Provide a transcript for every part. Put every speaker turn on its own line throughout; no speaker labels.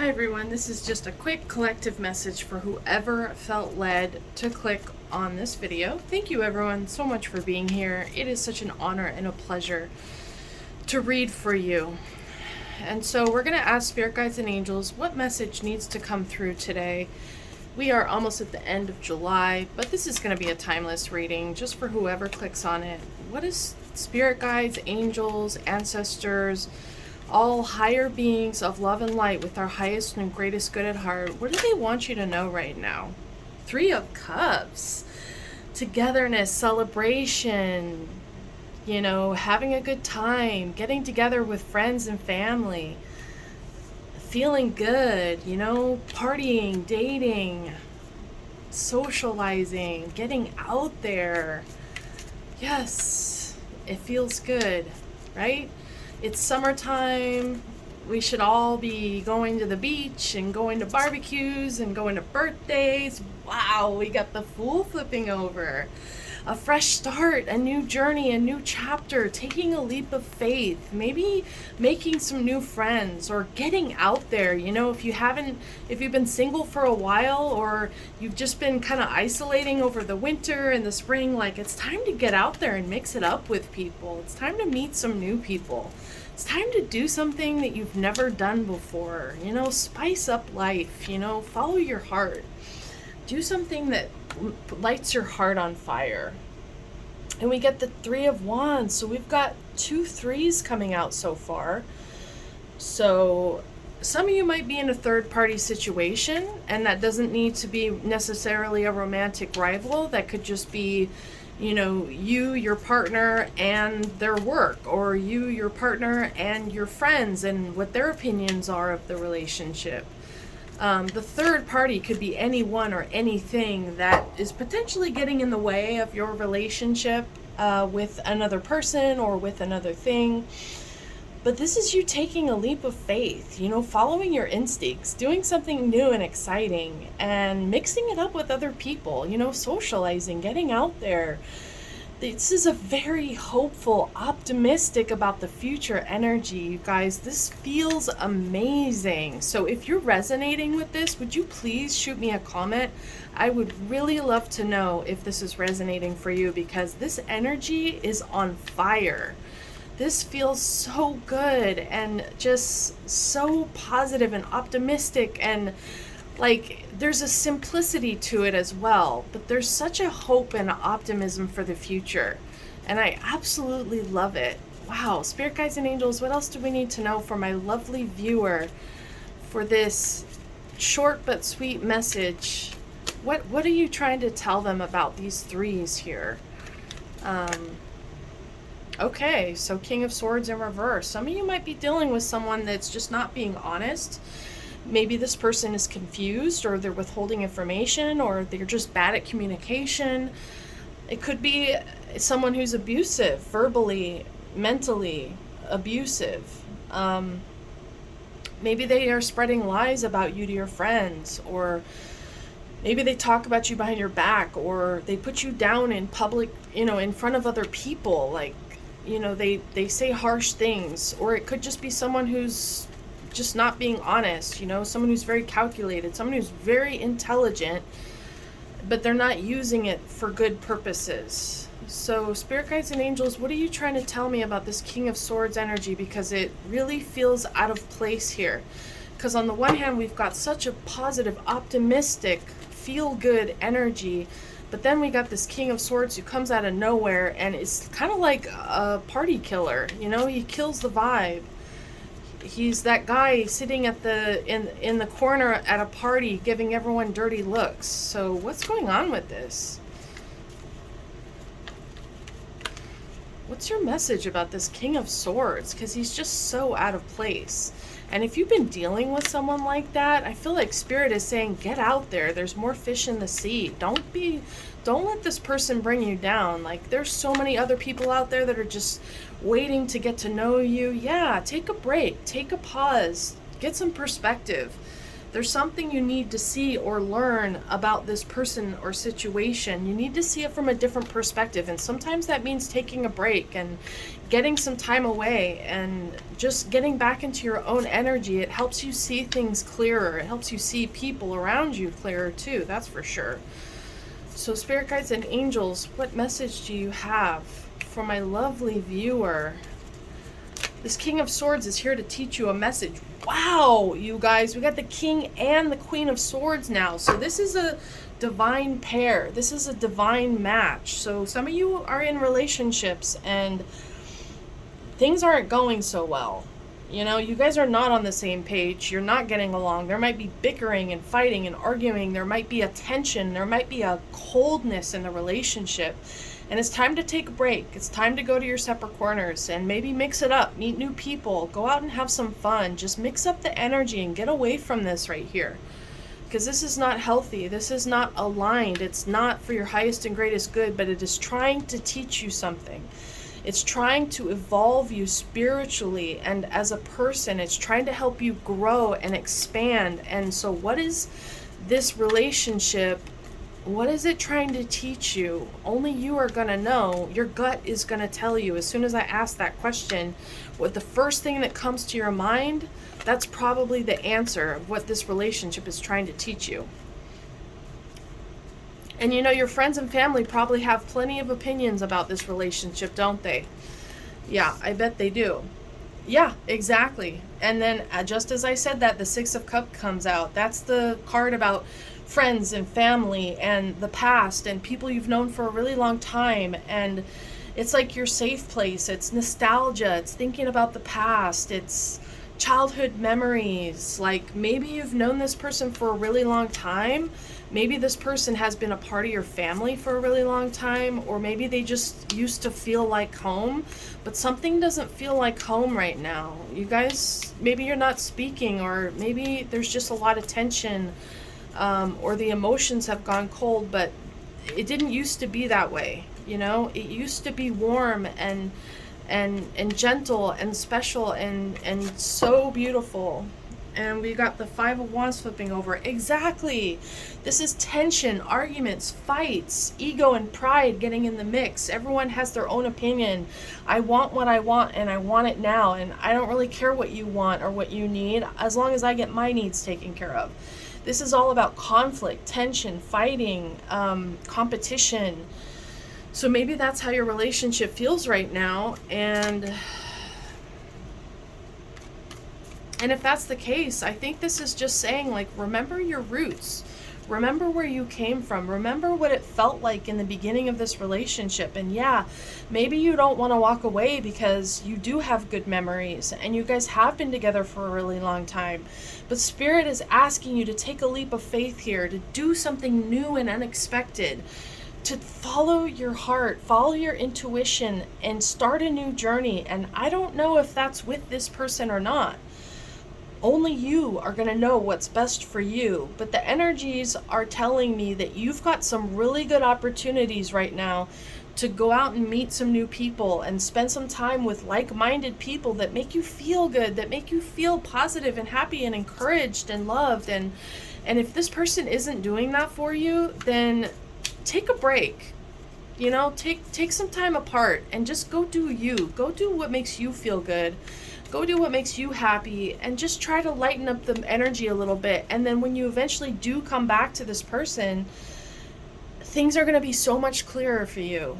Hi everyone, this is just a quick collective message for whoever felt led to click on this video. Thank you everyone so much for being here. It is such an honor and a pleasure to read for you. And so we're going to ask Spirit Guides and Angels what message needs to come through today. We are almost at the end of July, but this is going to be a timeless reading just for whoever clicks on it. What is Spirit Guides, Angels, Ancestors, all higher beings of love and light with our highest and greatest good at heart, what do they want you to know right now? Three of Cups. Togetherness, celebration, having a good time, getting together with friends and family, feeling good, partying, dating, socializing, getting out there. Yes, it feels good, right? It's summertime. We should all be going to the beach and going to barbecues and going to birthdays. Wow, we got the Fool flipping over. A fresh start, a new journey, a new chapter, taking a leap of faith, maybe making some new friends or getting out there. If you've been single for a while or you've just been kind of isolating over the winter and the spring, it's time to get out there and mix it up with people. It's time to meet some new people. It's time to do something that you've never done before. Spice up life, follow your heart. Do something that lights your heart on fire. And we get the Three of Wands. So we've got 2 threes coming out so far. So some of you might be in a third party situation, and that doesn't need to be necessarily a romantic rival. That could just be, you, your partner, and their work, or you, your partner, and your friends, and what their opinions are of the relationship. The third party could be anyone or anything that is potentially getting in the way of your relationship with another person or with another thing. But this is you taking a leap of faith, following your instincts, doing something new and exciting, and mixing it up with other people, socializing, getting out there. This is a very hopeful, optimistic about the future energy, you guys. This feels amazing. So if you're resonating with this, would you please shoot me a comment? I would really love to know if this is resonating for you, because this energy is on fire. This feels so good and just so positive and optimistic, and there's a simplicity to it as well, but there's such a hope and optimism for the future, and I absolutely love it. Wow, Spirit Guides and Angels, what else do we need to know for my lovely viewer for this short but sweet message? What are you trying to tell them about these threes here? Okay, so King of Swords in reverse. Some of you might be dealing with someone that's just not being honest. Maybe this person is confused, or they're withholding information, or they're just bad at communication. It could be someone who's abusive, verbally, mentally abusive. Maybe they are spreading lies about you to your friends, or maybe they talk about you behind your back, or they put you down in public, in front of other people. They say harsh things. Or it could just be someone who's just not being honest, someone who's very calculated, someone who's very intelligent, but they're not using it for good purposes. So Spirit Guides and Angels, what are you trying to tell me about this King of Swords energy? Because it really feels out of place here. Because on the one hand, we've got such a positive, optimistic, feel-good energy, but then we got this King of Swords who comes out of nowhere and is kind of like a party killer. He kills the vibe. He's that guy sitting at in the corner at a party giving everyone dirty looks. So what's going on with this? What's your message about this King of Swords? Because he's just so out of place. And if you've been dealing with someone like that, I feel like Spirit is saying, get out there. There's more fish in the sea. Don't let this person bring you down. There's so many other people out there that are just waiting to get to know you. Yeah, take a break, take a pause, get some perspective. There's something you need to see or learn about this person or situation. You need to see it from a different perspective. And sometimes that means taking a break and getting some time away and just getting back into your own energy. It helps you see things clearer. It helps you see people around you clearer too, that's for sure. So spirit guides and angels, what message do you have for my lovely viewer? This King of Swords is here to teach you a message. Wow, you guys, we got the King and the Queen of Swords now. So this is a divine pair. This is a divine match. So some of you are in relationships and things aren't going so well. You know, you guys are not on the same page. You're not getting along. There might be bickering and fighting and arguing. There might be a tension. There might be a coldness in the relationship. And it's time to take a break. It's time to go to your separate corners and maybe mix it up, meet new people, go out and have some fun. Just mix up the energy and get away from this right here. Because this is not healthy. This is not aligned. It's not for your highest and greatest good, but it is trying to teach you something. It's trying to evolve you spiritually and as a person. It's trying to help you grow and expand. And so what is this relationship? What is it trying to teach you? Only you are going to know. Your gut is going to tell you. As soon as I ask that question, what the first thing that comes to your mind, that's probably the answer of what this relationship is trying to teach you. And you know, your friends and family probably have plenty of opinions about this relationship, don't they? Yeah, I bet they do. Yeah, exactly. And then just as I said that, the Six of Cups comes out. That's the card about friends and family and the past and people you've known for a really long time. And it's like your safe place. It's nostalgia. It's thinking about the past. It's childhood memories. Like maybe you've known this person for a really long time. Maybe this person has been a part of your family for a really long time, or maybe they just used to feel like home, but something doesn't feel like home right now. You guys, maybe you're not speaking, or maybe there's just a lot of tension, or the emotions have gone cold, but it didn't used to be that way. You know, it used to be warm and gentle and special and so beautiful. And we got the Five of Wands flipping over. Exactly. This is tension, arguments, fights, ego and pride getting in the mix. Everyone has their own opinion. I want what I want and I want it now. And I don't really care what you want or what you need as long as I get my needs taken care of. This is all about conflict, tension, fighting, competition. So maybe that's how your relationship feels right now. And if that's the case, I think this is just saying, like, remember your roots. Remember where you came from. Remember what it felt like in the beginning of this relationship. And yeah, maybe you don't want to walk away because you do have good memories and you guys have been together for a really long time. But Spirit is asking you to take a leap of faith here, to do something new and unexpected, to follow your heart, follow your intuition, and start a new journey. And I don't know if that's with this person or not. Only you are going to know what's best for you. But the energies are telling me that you've got some really good opportunities right now to go out and meet some new people and spend some time with like-minded people that make you feel good, that make you feel positive and happy and encouraged and loved. And if this person isn't doing that for you, then take a break. You know, take some time apart and just go do you. Go do what makes you feel good. Go do what makes you happy and just try to lighten up the energy a little bit. And then when you eventually do come back to this person, things are going to be so much clearer for you.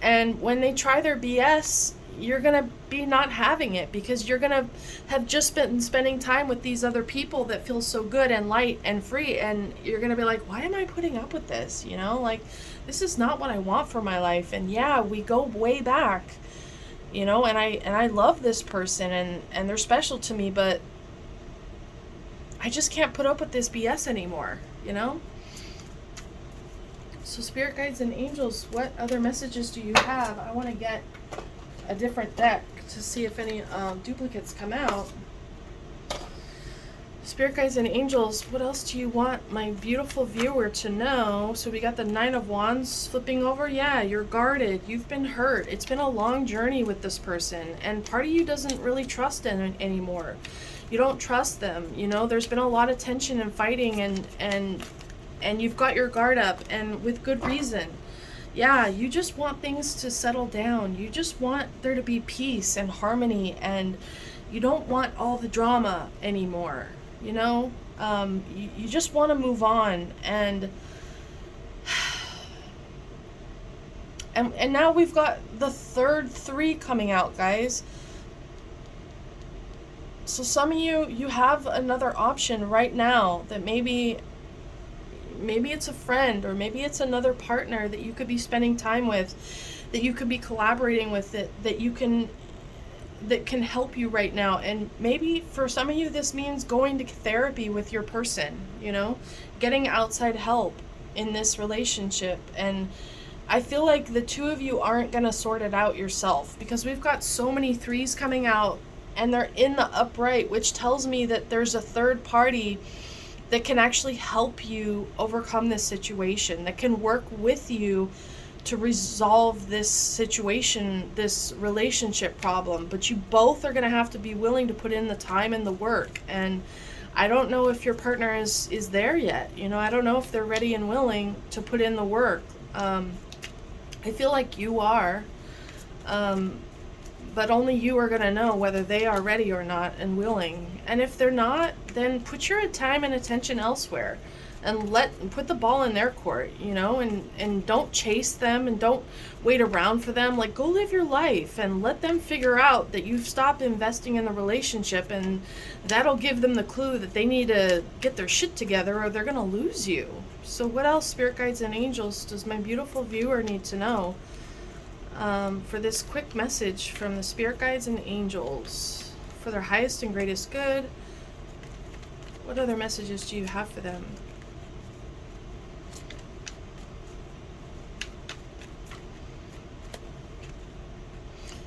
And when they try their BS, you're going to be not having it because you're going to have just been spending time with these other people that feel so good and light and free. And you're going to be like, why am I putting up with this? You know, like, this is not what I want for my life. And yeah, we go way back. You know, and I love this person and they're special to me, but I just can't put up with this BS anymore, you know? So Spirit guides and angels, what other messages do you have? I want to get a different deck to see if any duplicates come out. Spirit guides and angels, what else do you want my beautiful viewer to know? So we got the Nine of Wands flipping over. Yeah, you're guarded. You've been hurt. It's been a long journey with this person. And part of you doesn't really trust them anymore. you don't trust them. You know, there's been a lot of tension and fighting, and you've got your guard up, and with good reason. Yeah, you just want things to settle down. You just want there to be peace and harmony, and you don't want all the drama anymore. You know, you just want to move on, and now we've got the third 3 coming out, guys. So some of you have another option right now that maybe it's a friend, or maybe it's another partner that you could be spending time with, that you could be collaborating with, that can help you right now. And maybe for some of you this means going to therapy with your person, you know, getting outside help in this relationship. And I feel like the 2 of you aren't going to sort it out yourself, because we've got so many 3s coming out, and they're in the upright, which tells me that there's a third party that can actually help you overcome this situation, that can work with you to resolve this situation, this relationship problem. But you both are going to have to be willing to put in the time and the work. And I don't know if your partner is there yet. You know, I don't know if they're ready and willing to put in the work. I feel like you are. But only you are going to know whether they are ready or not and willing. And if they're not, then put your time and attention elsewhere, and put the ball in their court, you know, and don't chase them, and don't wait around for them. Like, go live your life and let them figure out that you've stopped investing in the relationship, and that'll give them the clue that they need to get their shit together, or they're going to lose you. So what else, spirit guides and angels, does my beautiful viewer need to know for this quick message from the spirit guides and angels for their highest and greatest good? What other messages do you have for them?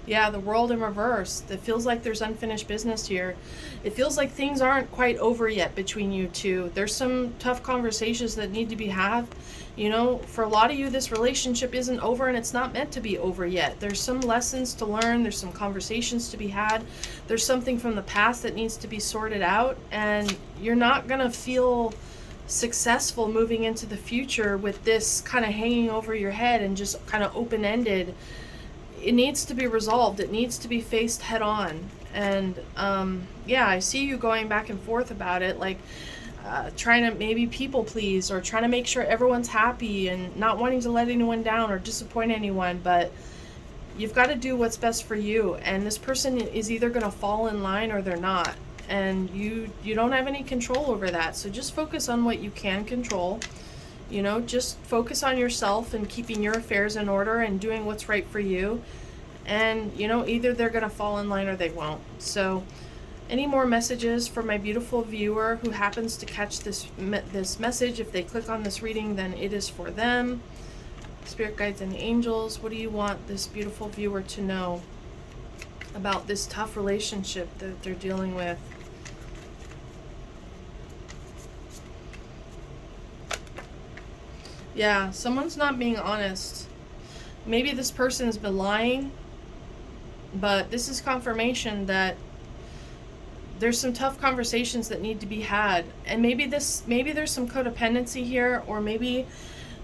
Yeah, the World in reverse. It feels like there's unfinished business here. It feels like things aren't quite over yet between you 2. There's some tough conversations that need to be had. You know, for a lot of you, this relationship isn't over, and it's not meant to be over yet. There's some lessons to learn. There's some conversations to be had. There's something from the past that needs to be sorted out, and you're not going to feel successful moving into the future with this kind of hanging over your head and just kind of open-ended. It needs to be resolved. It needs to be faced head on. And yeah, I see you going back and forth about it, like trying to maybe people please, or trying to make sure everyone's happy, and not wanting to let anyone down or disappoint anyone. But you've got to do what's best for you, and this person is either going to fall in line or they're not, and you don't have any control over that. So just focus on what you can control. You know, just focus on yourself and keeping your affairs in order and doing what's right for you. And, you know, either they're going to fall in line or they won't. So any more messages for my beautiful viewer who happens to catch this message? If they click on this reading, then it is for them. Spirit guides and angels, what do you want this beautiful viewer to know about this tough relationship that they're dealing with? Yeah, someone's not being honest. Maybe this person's been lying, but this is confirmation that there's some tough conversations that need to be had. And maybe there's some codependency here, or maybe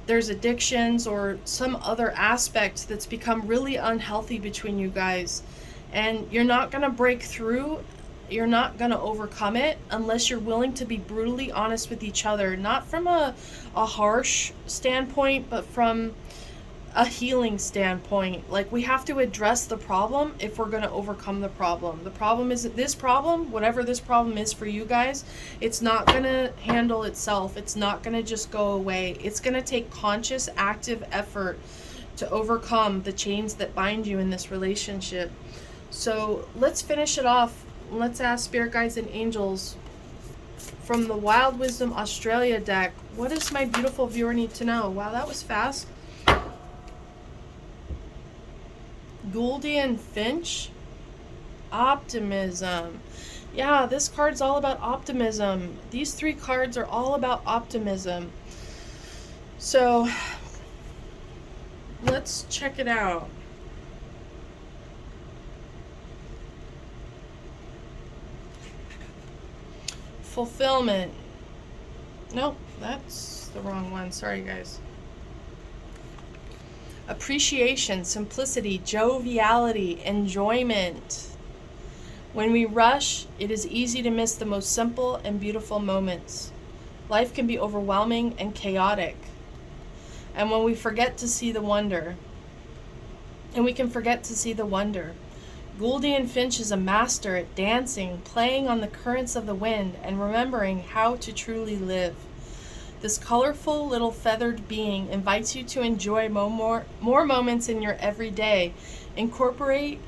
there's addictions or some other aspect that's become really unhealthy between you guys. And you're not going to break through. You're not going to overcome it unless you're willing to be brutally honest with each other. Not from a harsh standpoint, but from a healing standpoint. Like, we have to address the problem if we're going to overcome the problem. The problem isn't this problem, whatever this problem is for you guys, it's not going to handle itself. It's not going to just go away. It's going to take conscious, active effort to overcome the chains that bind you in this relationship. So let's finish it off. Let's ask spirit guides and angels from the Wild Wisdom Australia deck, what does my beautiful viewer need to know? Wow, that was fast. Gouldian Finch, optimism. Yeah, this card's all about optimism. These 3 cards are all about optimism. So let's check it out. fulfillment. Nope, that's the wrong one. Sorry, guys. Appreciation, simplicity, joviality, enjoyment. When we rush, it is easy to miss the most simple and beautiful moments. Life can be overwhelming and chaotic. And when we forget to see the wonder, Gouldian Finch is a master at dancing, playing on the currents of the wind, and remembering how to truly live. This colorful little feathered being invites you to enjoy more moments in your everyday. Incorporate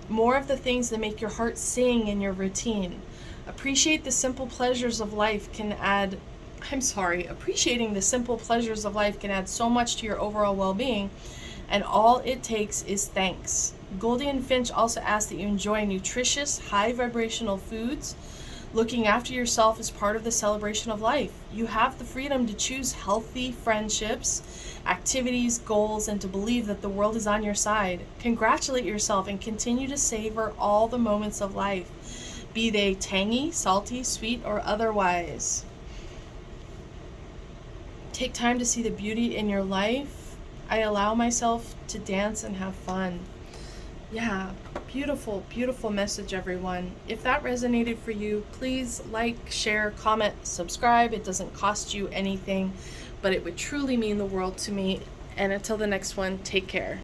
more of the things that make your heart sing in your routine. Appreciate the simple pleasures of life can add appreciating the simple pleasures of life can add so much to your overall well-being, and all it takes is thanks. Gouldian Finch also asks that you enjoy nutritious, high vibrational foods. Looking after yourself is part of the celebration of life. You have the freedom to choose healthy friendships, activities, goals, and to believe that the world is on your side. Congratulate yourself and continue to savor all the moments of life, be they tangy, salty, sweet, or otherwise. Take time to see the beauty in your life. I allow myself to dance and have fun. Yeah, beautiful, beautiful message, everyone. If that resonated for you, please like, share, comment, subscribe. It doesn't cost you anything, but it would truly mean the world to me. And until the next one, take care.